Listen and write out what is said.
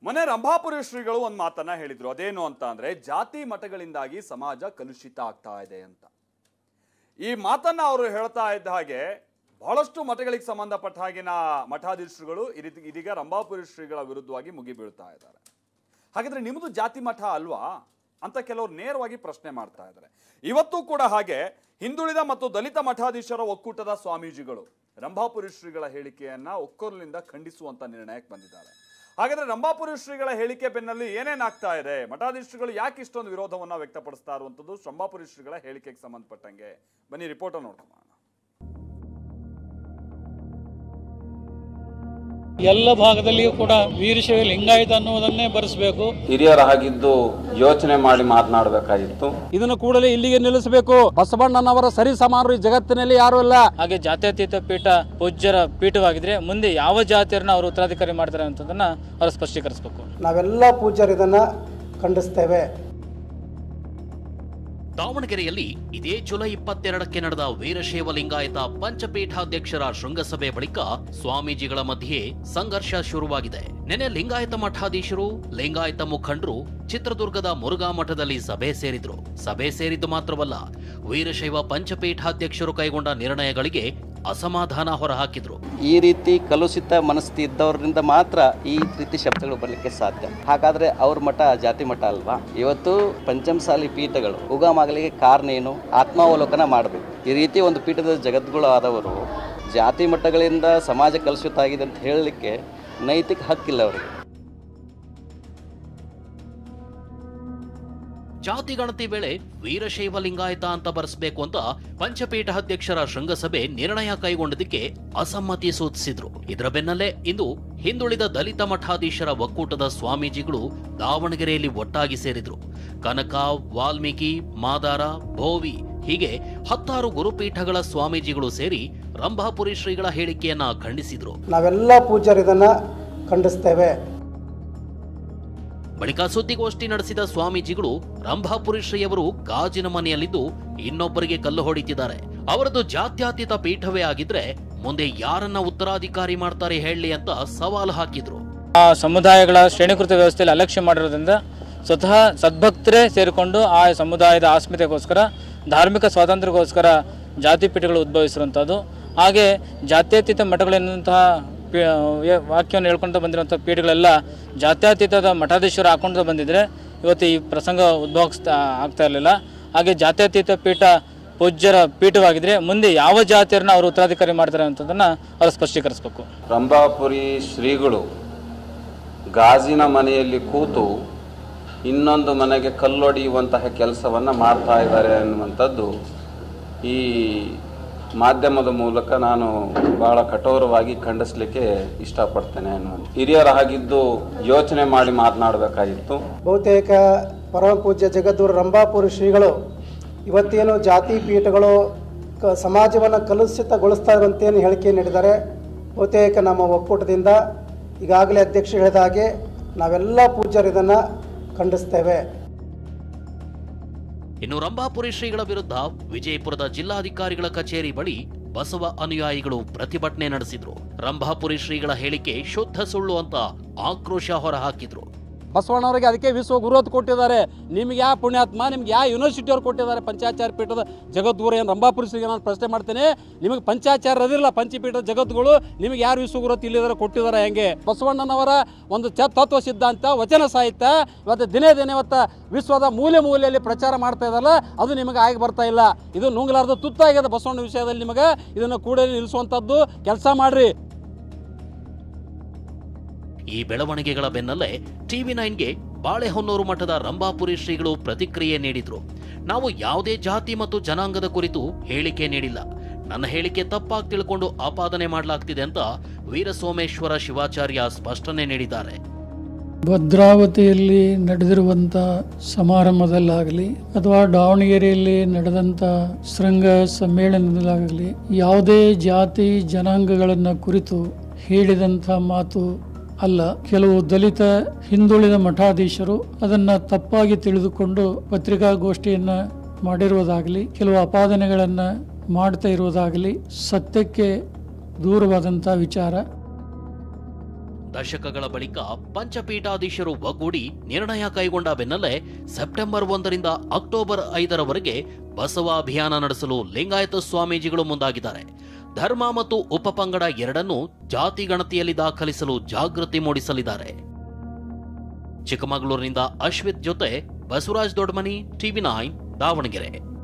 ಮೊನ್ನೆ ರಂಭಾಪುರಿ ಶ್ರೀಗಳು ಒಂದು ಮಾತನ್ನ ಹೇಳಿದ್ರು. ಅದೇನು ಅಂತ ಅಂದ್ರೆ ಜಾತಿ ಮಠಗಳಿಂದಾಗಿ ಸಮಾಜ ಕಲುಷಿತ ಆಗ್ತಾ ಇದೆ ಅಂತ. ಈ ಮಾತನ್ನ ಅವರು ಹೇಳ್ತಾ ಇದ್ದ ಹಾಗೆ ಬಹಳಷ್ಟು ಮಠಗಳಿಗೆ ಸಂಬಂಧಪಟ್ಟ ಹಾಗಿನ ಮಠಾಧೀಶರುಗಳು ಇದೀಗ ರಂಭಾಪುರಿ ಶ್ರೀಗಳ ವಿರುದ್ಧವಾಗಿ ಮುಗಿಬೀಳ್ತಾ ಇದ್ದಾರೆ. ಹಾಗಾದ್ರೆ ನಿಮ್ಮದು ಜಾತಿ ಮಠ ಅಲ್ವಾ ಅಂತ ಕೆಲವರು ನೇರವಾಗಿ ಪ್ರಶ್ನೆ ಮಾಡ್ತಾ ಇದ್ದಾರೆ. ಇವತ್ತು ಕೂಡ ಹಾಗೆ ಹಿಂದುಳಿದ ಮತ್ತು ದಲಿತ ಮಠಾಧೀಶರ ಒಕ್ಕೂಟದ ಸ್ವಾಮೀಜಿಗಳು ರಂಭಾಪುರಿ ಶ್ರೀಗಳ ಹೇಳಿಕೆಯನ್ನ ಒಕ್ಕೊರಲಿಂದ ಖಂಡಿಸುವಂತ ನಿರ್ಣಯಕ್ಕೆ ಬಂದಿದ್ದಾರೆ. ಹಾಗಾದ್ರೆ ರಂಭಾಪುರಿ ಶ್ರೀಗಳ ಹೇಳಿಕೆ ಬೆನ್ನಲ್ಲಿ ಏನೇನಾಗ್ತಾ ಇದೆ, ಮಠಾಧೀಶರುಗಳು ಯಾಕೆ ಇಷ್ಟೊಂದು ವಿರೋಧವನ್ನ ವ್ಯಕ್ತಪಡಿಸ್ತಾ ಇರುವಂತದ್ದು ರಂಭಾಪುರಿ ಶ್ರೀಗಳ ಹೇಳಿಕೆಗೆ ಸಂಬಂಧಪಟ್ಟಂಗೆ ಬನ್ನಿ ರಿಪೋರ್ಟ್ ನೋಡ್ಕೊಳ್ಳೋಣ. ಎಲ್ಲ ಭಾಗದಲ್ಲಿಯೂ ಕೂಡ ವೀರಶೈವ ಲಿಂಗಾಯತ ಅನ್ನುವುದನ್ನೇ ಬರೆಸಬೇಕು. ಹಿರಿಯರಾಗಿದ್ದು ಯೋಚನೆ ಮಾಡಿ ಮಾತನಾಡಬೇಕಾಗಿತ್ತು. ಇದನ್ನು ಕೂಡಲೇ ಇಲ್ಲಿಗೆ ನಿಲ್ಲಿಸಬೇಕು. ಬಸವಣ್ಣನವರ ಸರಿ ಸಮಾನರು ಜಗತ್ತಿನಲ್ಲಿ ಯಾರು ಇಲ್ಲ. ಹಾಗೆ ಜಾತ್ಯತೀತ ಪೀಠ ಪೂಜ್ಯರ ಪೀಠವಾಗಿದ್ರೆ ಮುಂದೆ ಯಾವ ಜಾತಿಯರನ್ನ ಅವರು ಉತ್ತರಾಧಿಕಾರಿ ಮಾಡ್ತಾರೆ ಅಂತದನ್ನ ಅವರು ಸ್ಪಷ್ಟೀಕರಿಸಬೇಕು. ನಾವೆಲ್ಲ ಪೂಜ್ಯರು ಇದನ್ನ ಖಂಡಿಸ್ತೇವೆ. ದಾವಣಗೆರೆಯಲ್ಲಿ ಇದೇ ಜುಲೈ 22ಕ್ಕೆ ನಡೆದ ವೀರಶೈವ ಲಿಂಗಾಯತ ಪಂಚಪೀಠಾಧ್ಯಕ್ಷರ ಶೃಂಗಸಭೆ ಬಳಿಕ ಸ್ವಾಮೀಜಿಗಳ ಮಧ್ಯೆ ಸಂಘರ್ಷ ಶುರುವಾಗಿದೆ. ನೆನೆ ಲಿಂಗಾಯತ ಮಠಾಧೀಶರು, ಲಿಂಗಾಯತ ಮುಖಂಡರು ಚಿತ್ರದುರ್ಗದ ಮುರುಘಾ ಮಠದಲ್ಲಿ ಸಭೆ ಸೇರಿದ್ರು. ಸಭೆ ಸೇರಿದ್ದು ಮಾತ್ರವಲ್ಲ, ವೀರಶೈವ ಪಂಚಪೀಠಾಧ್ಯಕ್ಷರು ಕೈಗೊಂಡ ನಿರ್ಣಯಗಳಿಗೆ ಅಸಮಾಧಾನ ಹೊರಹಾಕಿದ್ರು. ಈ ರೀತಿ ಕಲುಷಿತ ಮನಸ್ಥಿತಿ ಇದ್ದವರಿಂದ ಮಾತ್ರ ಈ ರೀತಿ ಶಬ್ದಗಳು ಬರಲಿಕ್ಕೆ ಸಾಧ್ಯ. ಹಾಗಾದ್ರೆ ಅವ್ರ ಮಠ ಜಾತಿ ಮಠ ಅಲ್ವಾ? ಇವತ್ತು ಪಂಚಮಸಾಲಿ ಪೀಠಗಳು ಉಗಮಾಗಲಿಗೆ ಕಾರಣ ಏನು? ಆತ್ಮಾವಲೋಕನ ಮಾಡಬೇಕು. ಈ ರೀತಿ ಒಂದು ಪೀಠದ ಜಗದ್ಗುರು ಆದವರು ಜಾತಿ ಮಠಗಳಿಂದ ಸಮಾಜ ಕಲುಷಿತ ಆಗಿದೆ ಅಂತ ಹೇಳಲಿಕ್ಕೆ ನೈತಿಕ ಹಕ್ಕಿಲ್ಲ ಅವರಿಗೆ. ಜಾತಿ ಗಣತಿ ವೇಳೆ ವೀರಶೈವ ಲಿಂಗಾಯತ ಅಂತ ಬರೆಸಬೇಕು ಅಂತ ಪಂಚಪೀಠಾಧ್ಯಕ್ಷರ ಶೃಂಗಸಭೆ ನಿರ್ಣಯ ಕೈಗೊಂಡದಕ್ಕೆ ಅಸಮ್ಮತಿ ಸೂಚಿಸಿದ್ರು. ಇದರ ಬೆನ್ನಲ್ಲೇ ಇಂದು ಹಿಂದುಳಿದ ದಲಿತ ಮಠಾಧೀಶರ ಒಕ್ಕೂಟದ ಸ್ವಾಮೀಜಿಗಳು ದಾವಣಗೆರೆಯಲ್ಲಿ ಒಟ್ಟಾಗಿ ಸೇರಿದ್ರು. ಕನಕ, ವಾಲ್ಮೀಕಿ, ಮಾದಾರ, ಭೋವಿ ಹೀಗೆ 10 ಗುರುಪೀಠಗಳ ಸ್ವಾಮೀಜಿಗಳು ಸೇರಿ ರಂಭಾಪುರಿ ಶ್ರೀಗಳ ಹೇಳಿಕೆಯನ್ನ ಖಂಡಿಸಿದ್ರು. ನಾವೆಲ್ಲ ಪೂಜ್ಯರು ಇದನ್ನ ಖಂಡಿಸ್ತೇವೆ. ಬಳಿಕ ಸುದ್ದಿಗೋಷ್ಠಿ ನಡೆಸಿದ ಸ್ವಾಮೀಜಿಗಳು ರಂಭಾಪುರಿ ಶ್ರೀಯವರು ಗಾಜಿನ ಮನೆಯಲ್ಲಿದ್ದು ಇನ್ನೊಬ್ಬರಿಗೆ ಕಲ್ಲು ಹೊಡಿತಿದ್ದಾರೆ. ಅವರದ್ದು ಜಾತ್ಯತೀತ ಪೀಠವೇ ಆಗಿದ್ರೆ ಮುಂದೆ ಯಾರನ್ನ ಉತ್ತರಾಧಿಕಾರಿ ಮಾಡ್ತಾರೆ ಹೇಳಿ ಅಂತ ಸವಾಲು ಹಾಕಿದ್ರು. ಆ ಸಮುದಾಯಗಳ ಶ್ರೇಣೀಕೃತ ವ್ಯವಸ್ಥೆಯಲ್ಲಿ ಅಲಕ್ಷ್ಯ ಮಾಡಿರೋದ್ರಿಂದ ಸ್ವತಃ ಸದ್ಭಕ್ತರೇ ಸೇರಿಕೊಂಡು ಆ ಸಮುದಾಯದ ಆಸ್ಮಿತೆಗೋಸ್ಕರ, ಧಾರ್ಮಿಕ ಸ್ವಾತಂತ್ರ್ಯಕ್ಕೋಸ್ಕರ ಜಾತಿ ಪೀಠಗಳು ಉದ್ಭವಿಸಿರುವಂಥದ್ದು. ಹಾಗೆ ಜಾತ್ಯತೀತ ಮಠಗಳೆನ್ನುವಂತಹ ವಾಕ್ಯವನ್ನು ಹೇಳ್ಕೊಂಡು ಬಂದಿರುವಂಥ ಪೀಠಗಳೆಲ್ಲ ಜಾತ್ಯತೀತದ ಮಠಾಧೀಶರು ಹಾಕೊಂಡು ಬಂದಿದ್ರೆ ಇವತ್ತು ಈ ಪ್ರಸಂಗ ಉದ್ಭವ ಆಗ್ತಾ ಇರಲಿಲ್ಲ. ಹಾಗೆ ಜಾತ್ಯತೀತ ಪೀಠ ಪೂಜ್ಯರ ಪೀಠವಾಗಿದ್ರೆ ಮುಂದೆ ಯಾವ ಜಾತಿಯರನ್ನ ಅವರು ಉತ್ತರಾಧಿಕಾರಿ ಮಾಡ್ತಾರೆ ಅಂತದನ್ನ ಅವರು ಸ್ಪಷ್ಟೀಕರಿಸಬೇಕು. ರಂಭಾಪುರಿ ಶ್ರೀಗಳು ಗಾಜಿನ ಮನೆಯಲ್ಲಿ ಕೂತು ಇನ್ನೊಂದು ಮನೆಗೆ ಕಲ್ಲೊಡೆಯುವಂತಹ ಕೆಲಸವನ್ನು ಮಾಡ್ತಾ ಇದ್ದಾರೆ ಅನ್ನುವಂಥದ್ದು ಈ ಮಾಧ್ಯಮದ ಮೂಲಕ ನಾನು ಬಹಳ ಕಠೋರವಾಗಿ ಖಂಡಿಸಲಿಕ್ಕೆ ಇಷ್ಟಪಡ್ತೇನೆ ಅನ್ನೋದು. ಹಿರಿಯರಾಗಿದ್ದು ಯೋಚನೆ ಮಾಡಿ ಮಾತನಾಡಬೇಕಾಗಿತ್ತು. ಬಹುತೇಕ ಪರಮ ಪೂಜ್ಯ ಜಗದ್ಗುರು ರಂಭಾಪುರಿ ಶ್ರೀಗಳು ಇವತ್ತೇನು ಜಾತಿ ಪೀಠಗಳು ಸಮಾಜವನ್ನು ಕಲುಷಿತಗೊಳಿಸ್ತಾ ಇರುವಂತೇನು ಹೇಳಿಕೆ ನೀಡಿದ್ದಾರೆ. ಬಹುತೇಕ ನಮ್ಮ ಒಕ್ಕೂಟದಿಂದ ಈಗಾಗಲೇ ಅಧ್ಯಕ್ಷ ಹೇಳಿದ ಹಾಗೆ ನಾವೆಲ್ಲ ಪೂಜ್ಯರು ಇದನ್ನು ಖಂಡಿಸ್ತೇವೆ. ಇನ್ನು ರಂಭಾಪುರಿ ಶ್ರೀಗಳ ವಿರುದ್ಧ ವಿಜಯಪುರದ ಜಿಲ್ಲಾಧಿಕಾರಿಗಳ ಕಚೇರಿ ಬಳಿ ಬಸವ ಅನುಯಾಯಿಗಳು ಪ್ರತಿಭಟನೆ ನಡೆಸಿದ್ರು. ರಂಭಾಪುರಿ ಶ್ರೀಗಳ ಹೇಳಿಕೆ ಶುದ್ಧ ಸುಳ್ಳು ಅಂತ ಆಕ್ರೋಶ ಹೊರಹಾಕಿದ್ರು. ಬಸವಣ್ಣವರಿಗೆ ಅದಕ್ಕೆ ವಿಶ್ವ ಗುರುತ್ ಕೊಟ್ಟಿದ್ದಾರೆ. ನಿಮ್ಗೆ ಯಾವ ಪುಣ್ಯಾತ್ಮ, ನಿಮ್ಗೆ ಯಾವ ಯೂನಿವರ್ಸಿಟಿಯವ್ರು ಕೊಟ್ಟಿದ್ದಾರೆ ಪಂಚಾಚಾರ್ಯ ಪೀಠದ ಜಗದ್ಗುರು? ಏನು ರಂಭಾಪುರಿ ಶ್ರೀಗೆ ನಾನು ಪ್ರಶ್ನೆ ಮಾಡ್ತೇನೆ, ನಿಮಗೆ ಪಂಚಾಚಾರ್ಯ ಅದಿರಲ್ಲ, ಪಂಚಪೀಠದ ಜಗದ್ಗುರು, ನಿಮಗೆ ಯಾರು ವಿಶ್ವ ಗುರುತ್ ಇಲ್ಲಿದ್ದಾರೆ ಕೊಟ್ಟಿದ್ದಾರೆ? ಹೆಂಗೆ? ಬಸವಣ್ಣನವರ ಒಂದು ತತ್ವ ಸಿದ್ಧಾಂತ, ವಚನ ಸಾಹಿತ್ಯ ಇವತ್ತು ದಿನೇ ದಿನೇ ಇವತ್ತು ವಿಶ್ವದ ಮೂಲೆಯಲ್ಲಿ ಪ್ರಚಾರ ಮಾಡ್ತಾ ಇದ್ದಲ್ಲ, ಅದು ನಿಮಗೆ ಆಗಿ ಬರ್ತಾ ಇಲ್ಲ. ಇದು ನುಂಗಲಾರ್ದು ತುತ್ತಾಗಿದೆ ಬಸವಣ್ಣ ವಿಷಯದಲ್ಲಿ. ನಿಮಗೆ ಇದನ್ನು ಕೂಡಲೇ ನಿಲ್ಲಿಸುವಂಥದ್ದು ಕೆಲಸ ಮಾಡ್ರಿ. ಈ ಬೆಳವಣಿಗೆಗಳ ಬೆನ್ನಲ್ಲೇ TV9ಗೆ ಬಾಳೆಹೊನ್ನೂರು ಮಠದ ರಂಭಾಪುರಿ ಶ್ರೀಗಳು ಪ್ರತಿಕ್ರಿಯೆ ನೀಡಿದ್ರು. ನಾವು ಯಾವುದೇ ಜಾತಿ ಮತ್ತು ಜನಾಂಗದ ಕುರಿತು ಹೇಳಿಕೆ ನೀಡಿಲ್ಲ. ನನ್ನ ಹೇಳಿಕೆ ತಪ್ಪಾಗಿ ತಿಳ್ಕೊಂಡು ಆಪಾದನೆ ಮಾಡಲಾಗ್ತಿದೆ ಅಂತ ವೀರಸೋಮೇಶ್ವರ ಶಿವಾಚಾರ್ಯ ಸ್ಪಷ್ಟನೆ ನೀಡಿದ್ದಾರೆ. ಭದ್ರಾವತಿಯಲ್ಲಿ ನಡೆದಿರುವಂಥ ಸಮಾರಂಭದಲ್ಲಾಗಲಿ ಅಥವಾ ದಾವಣಗೆರೆಯಲ್ಲಿ ನಡೆದಂಥ ಶೃಂಗ ಸಮ್ಮೇಳನದಲ್ಲಾಗಲಿ ಯಾವುದೇ ಜಾತಿ ಜನಾಂಗಗಳನ್ನು ಕುರಿತು ಹೇಳಿದಂಥ ಮಾತು ಅಲ್ಲ. ಕೆಲವು ದಲಿತ ಹಿಂದುಳಿದ ಮಠಾಧೀಶರು ಅದನ್ನ ತಪ್ಪಾಗಿ ತಿಳಿದುಕೊಂಡು ಪತ್ರಿಕಾಗೋಷ್ಠಿಯನ್ನ ಮಾಡಿರುವುದಾಗಲಿ, ಕೆಲವು ಅಪಾದನೆಗಳನ್ನ ಮಾಡ್ತಾ ಇರುವುದಾಗಲಿ ಸತ್ಯಕ್ಕೆ ದೂರವಾದಂಥ ವಿಚಾರ. ದಶಕಗಳ ಬಳಿಕ ಪಂಚಪೀಠಾಧೀಶರು ಒಗ್ಗೂಡಿ ನಿರ್ಣಯ ಕೈಗೊಂಡ ಬೆನ್ನಲ್ಲೇ ಸೆಪ್ಟೆಂಬರ್ 1ರಿಂದ ಅಕ್ಟೋಬರ್ 5ರವರೆಗೆ ಬಸವ ಅಭಿಯಾನ ನಡೆಸಲು ಲಿಂಗಾಯತ ಸ್ವಾಮೀಜಿಗಳು ಮುಂದಾಗಿದ್ದಾರೆ. ಧರ್ಮ ಮತ್ತು ಉಪಪಂಗಡ ಎರಡನ್ನೂ ಜಾತಿ ಗಣತಿಯಲ್ಲಿ ದಾಖಲಿಸಲು ಜಾಗೃತಿ ಮೂಡಿಸಲಿದ್ದಾರೆ. ಚಿಕ್ಕಮಗಳೂರಿನಿಂದ ಅಶ್ವಿತ್ ಜೊತೆ ಬಸವರಾಜ್ ದೊಡ್ಡಮನಿ, TV9 ದಾವಣಗೆರೆ.